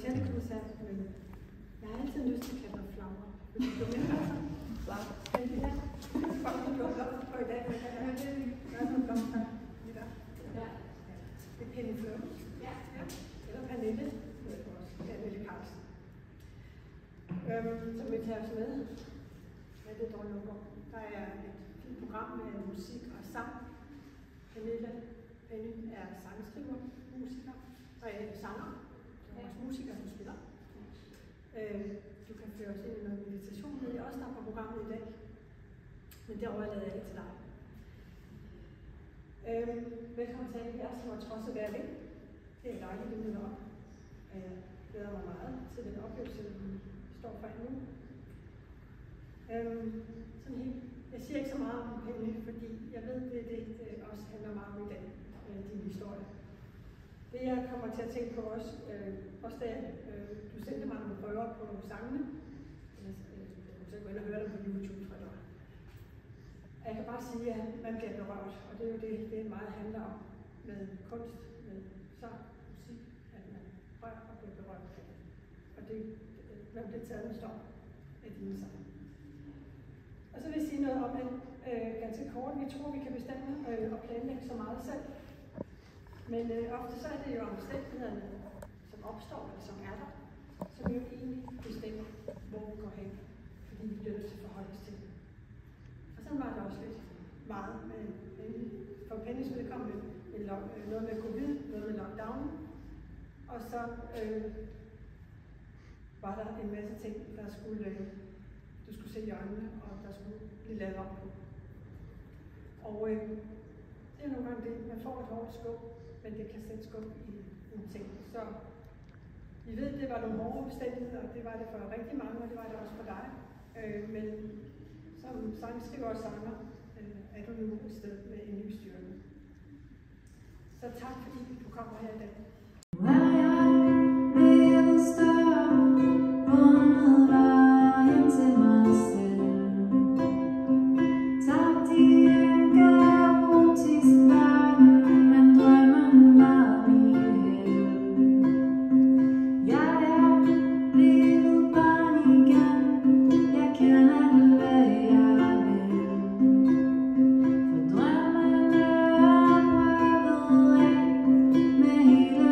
koncertkoncert, men jeg har altid lyst til at kalde dig Flammer. Vil du med mig så? Flammer. Ja, det du har lavet på i dag. Hvad er det for blomster? Ja. Det er Penny Flow. Ja. Eller Pernille. Pernille Carlsen. Som vi tager os med. Hvad er det dog nok om? Der er et fint program med musik og sang. Penny er sangskriver, musiker og sanger. Der er også musikere, som spiller. Du kan føre os ind i noget meditation, men det er også der på programmet i dag. Men det overlader jeg til dig. Velkommen til alle jer, som har trods at være væk. Det er dejligt, at du møder op. Jeg glæder mig meget til den oplevelse, vi står for nu. Jeg siger ikke så meget om Penny, fordi jeg ved, det også handler meget om i dag, din historie. Det jeg kommer til at tænke på også da du sendte mig nogle prøver på sangene. Jeg kunne så gå ind og høre dem på YouTube, tror jeg. Jeg kan bare sige, at man bliver berørt, og det er jo det meget handler om med kunst, med sang, musik, at man rører og bliver berørt. Og man bliver taget med storm af dine sange. Og så vil jeg sige noget om det ganske kort. Vi tror, vi kan bestemme og planlægge så meget selv. Men ofte så er det jo omstændighederne, som opstår, eller som er der, som jo egentlig bestemmer, hvor vi går hen, fordi vi bliver nødt til at forholde os til det. Og sådan var det også lidt meget med Penny. For Pennys vedkommende noget med covid, noget med lockdown, og så var der en masse ting, der du skulle se i øjnene, og der skulle blive lavet op på. Og det er nogle gange det, man får et hårdt skub, men det kan sætte skub i nogle ting. Så vi ved, det var nogle hårde omstændigheder, og det var det for rigtig mange, og det var det også for dig. Men som sangskriver og sanger er du nu et sted med en ny styrke. Så tak fordi du kommer her i dag. Med hele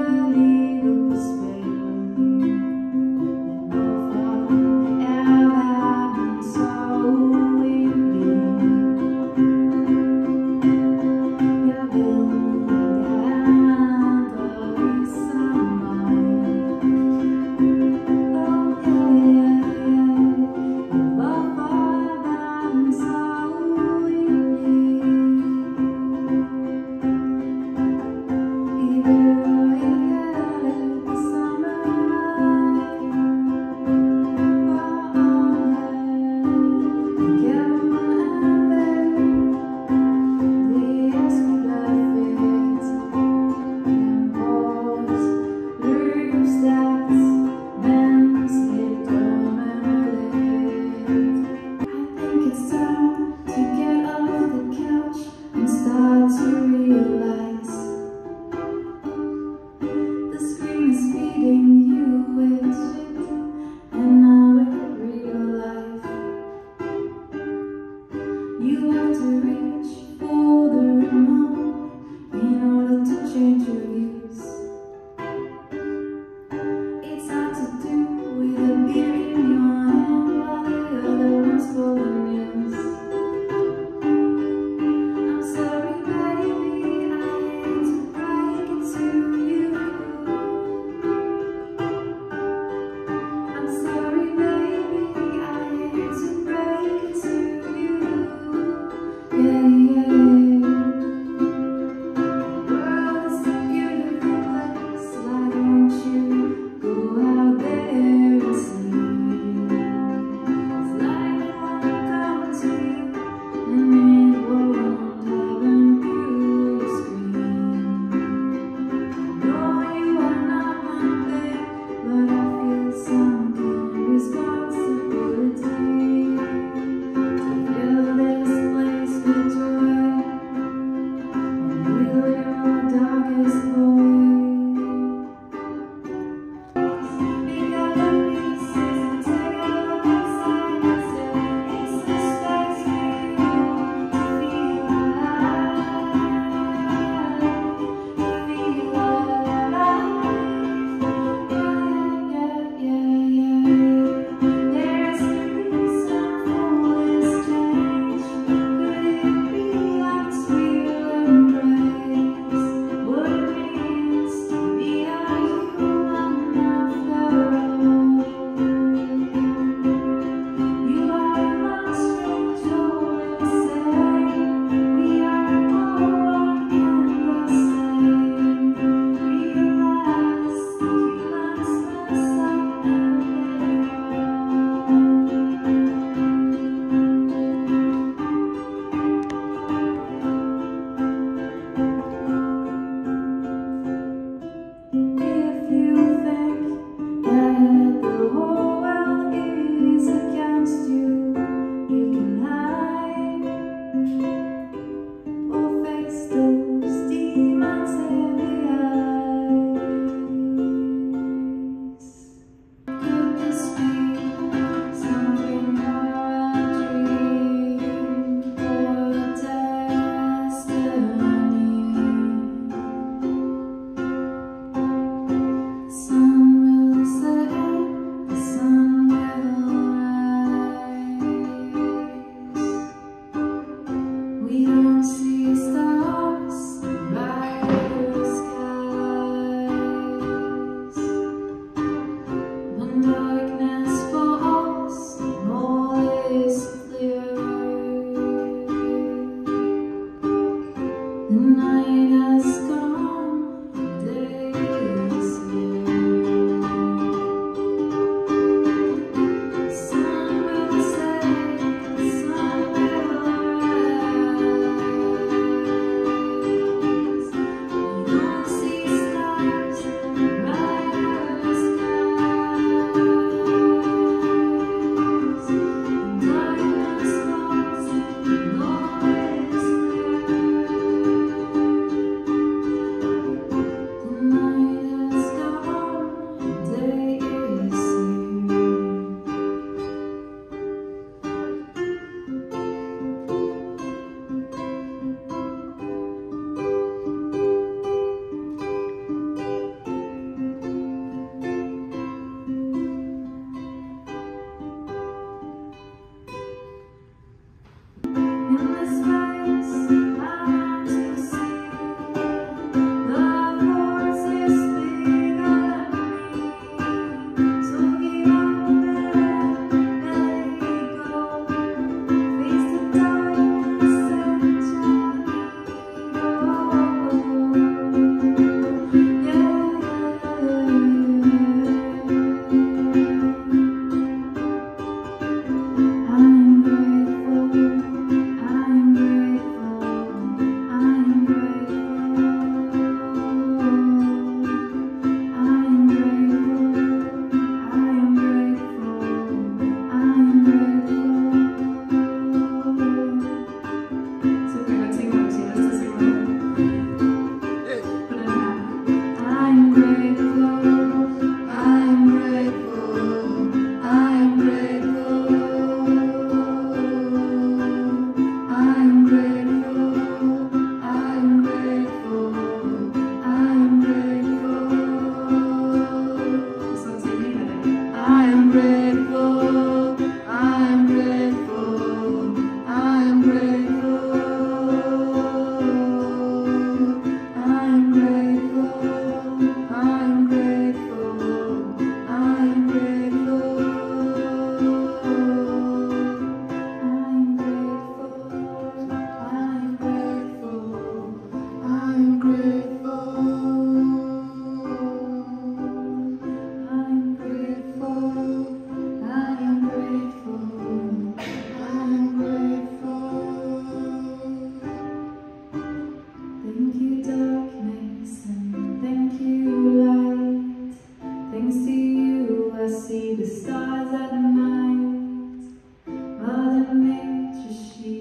see you, I see the stars at night. Mother Nature, she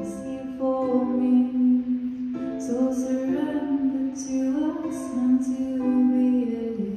is here for me. So surrender to us until we are dead.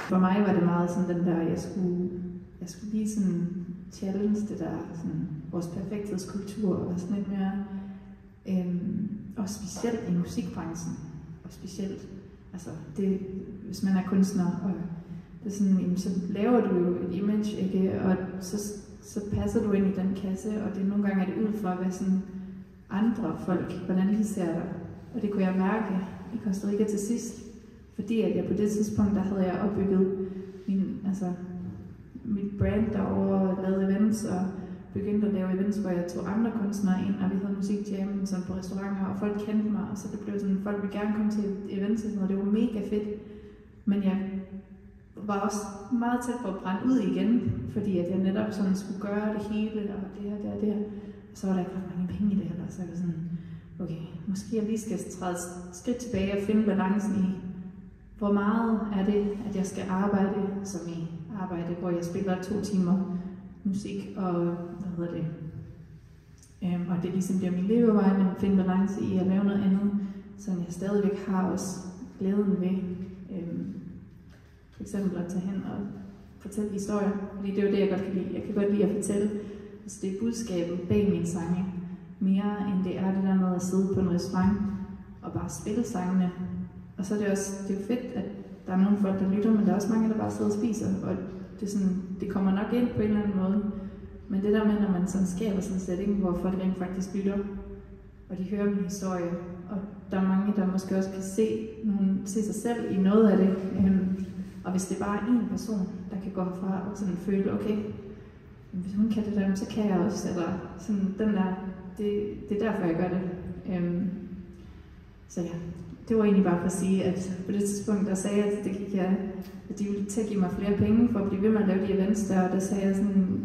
For mig var det meget sådan den der, jeg skulle lige sådan challenge det der, sådan vores perfekthedskultur og sådan lidt mere, og specielt i musikbranchen, og specielt, altså det, hvis man er kunstner, og det er sådan, så laver du jo et image, ikke, og så passer du ind i den kasse, og det nogle gange er det ud fra, hvad sådan andre folk, hvordan de ser dig, og det kunne jeg mærke i Costa Rica til sidst. Fordi at jeg på det tidspunkt, der havde jeg opbygget mit brand derovre, lavet events og begyndte at lave events, hvor jeg tog andre kunstnere ind, og vi havde musikjam sådan på restauranter, og folk kendte mig, og så det blev sådan, folk ville gerne komme til events og sådan noget, det var mega fedt. Men jeg var også meget tæt på at brænde ud igen, fordi at jeg netop sådan skulle gøre det hele, og det her. Og så var der ikke ret mange penge i det heller, så jeg var sådan, okay, måske jeg lige skal træde skridt tilbage og finde balancen i, hvor meget er det, at jeg skal arbejde som i arbejde, hvor jeg spiller 2 timer musik og og det ligesom bliver min levevej, men finde balance i at lave noget andet, så jeg stadigvæk har også glæden ved for eksempel at tage hen og fortælle historier, fordi det er jo det, jeg godt kan lide. Jeg kan godt lide at fortælle, altså det er budskabet bag mine sange, mere end det er det der med at sidde på en restaurant og bare spille sangene. Og så er det også, det er jo fedt, at der er nogle folk, der lytter, men der er også mange, der bare sidder og spiser, og det, er sådan, det kommer nok ind på en eller anden måde. Men det der med, når man sådan skaber sådan en setting, hvor folk rent faktisk lytter, og de hører min historie, og der er mange, der måske også kan se sig selv i noget af det. Og hvis det bare er en person, der kan gå herfra og sådan føle, okay, hvis hun kan det der, så kan jeg også, eller sådan den der, det er derfor, jeg gør det. Så ja, det var egentlig bare for at sige, at på det tidspunkt, der sagde jeg, at de ville til at give mig flere penge for at blive ved med at lave de events der, og der sagde jeg sådan,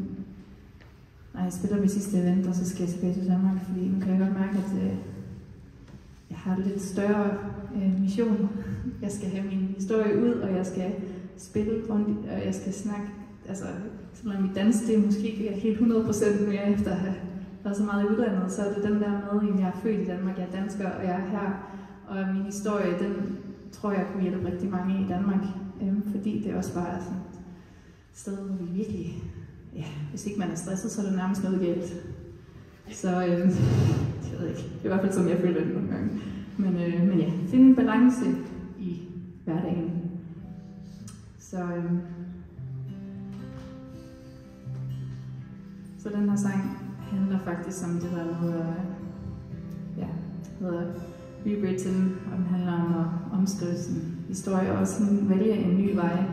nej, jeg spiller mit sidste event, og så skal jeg tilbage til Danmark, fordi nu kan jeg godt mærke, at jeg har en lidt større mission. Jeg skal have min historie ud, og jeg skal spille rundt, og jeg skal snakke, altså selvom mit dans, det er måske ikke helt 100% mere efter at have været så meget i udlandet, så er det den der med, at jeg er født i Danmark, jeg er dansker, og jeg er her, og min historie, den tror jeg kunne hjælpe rigtig mange i Danmark, fordi det også bare er sådan et sted, hvor vi virkelig, ja, hvis ikke man er stresset, så er det nærmest noget galt. Så jeg ved ikke, det er i hvert fald sådan, jeg føler det nogle gange. Men ja, finde en balance i hverdagen. Så den her sang handler faktisk om det der med, hedder Rewritten, og den handler om at omskrive sin historie og også vælge en ny vej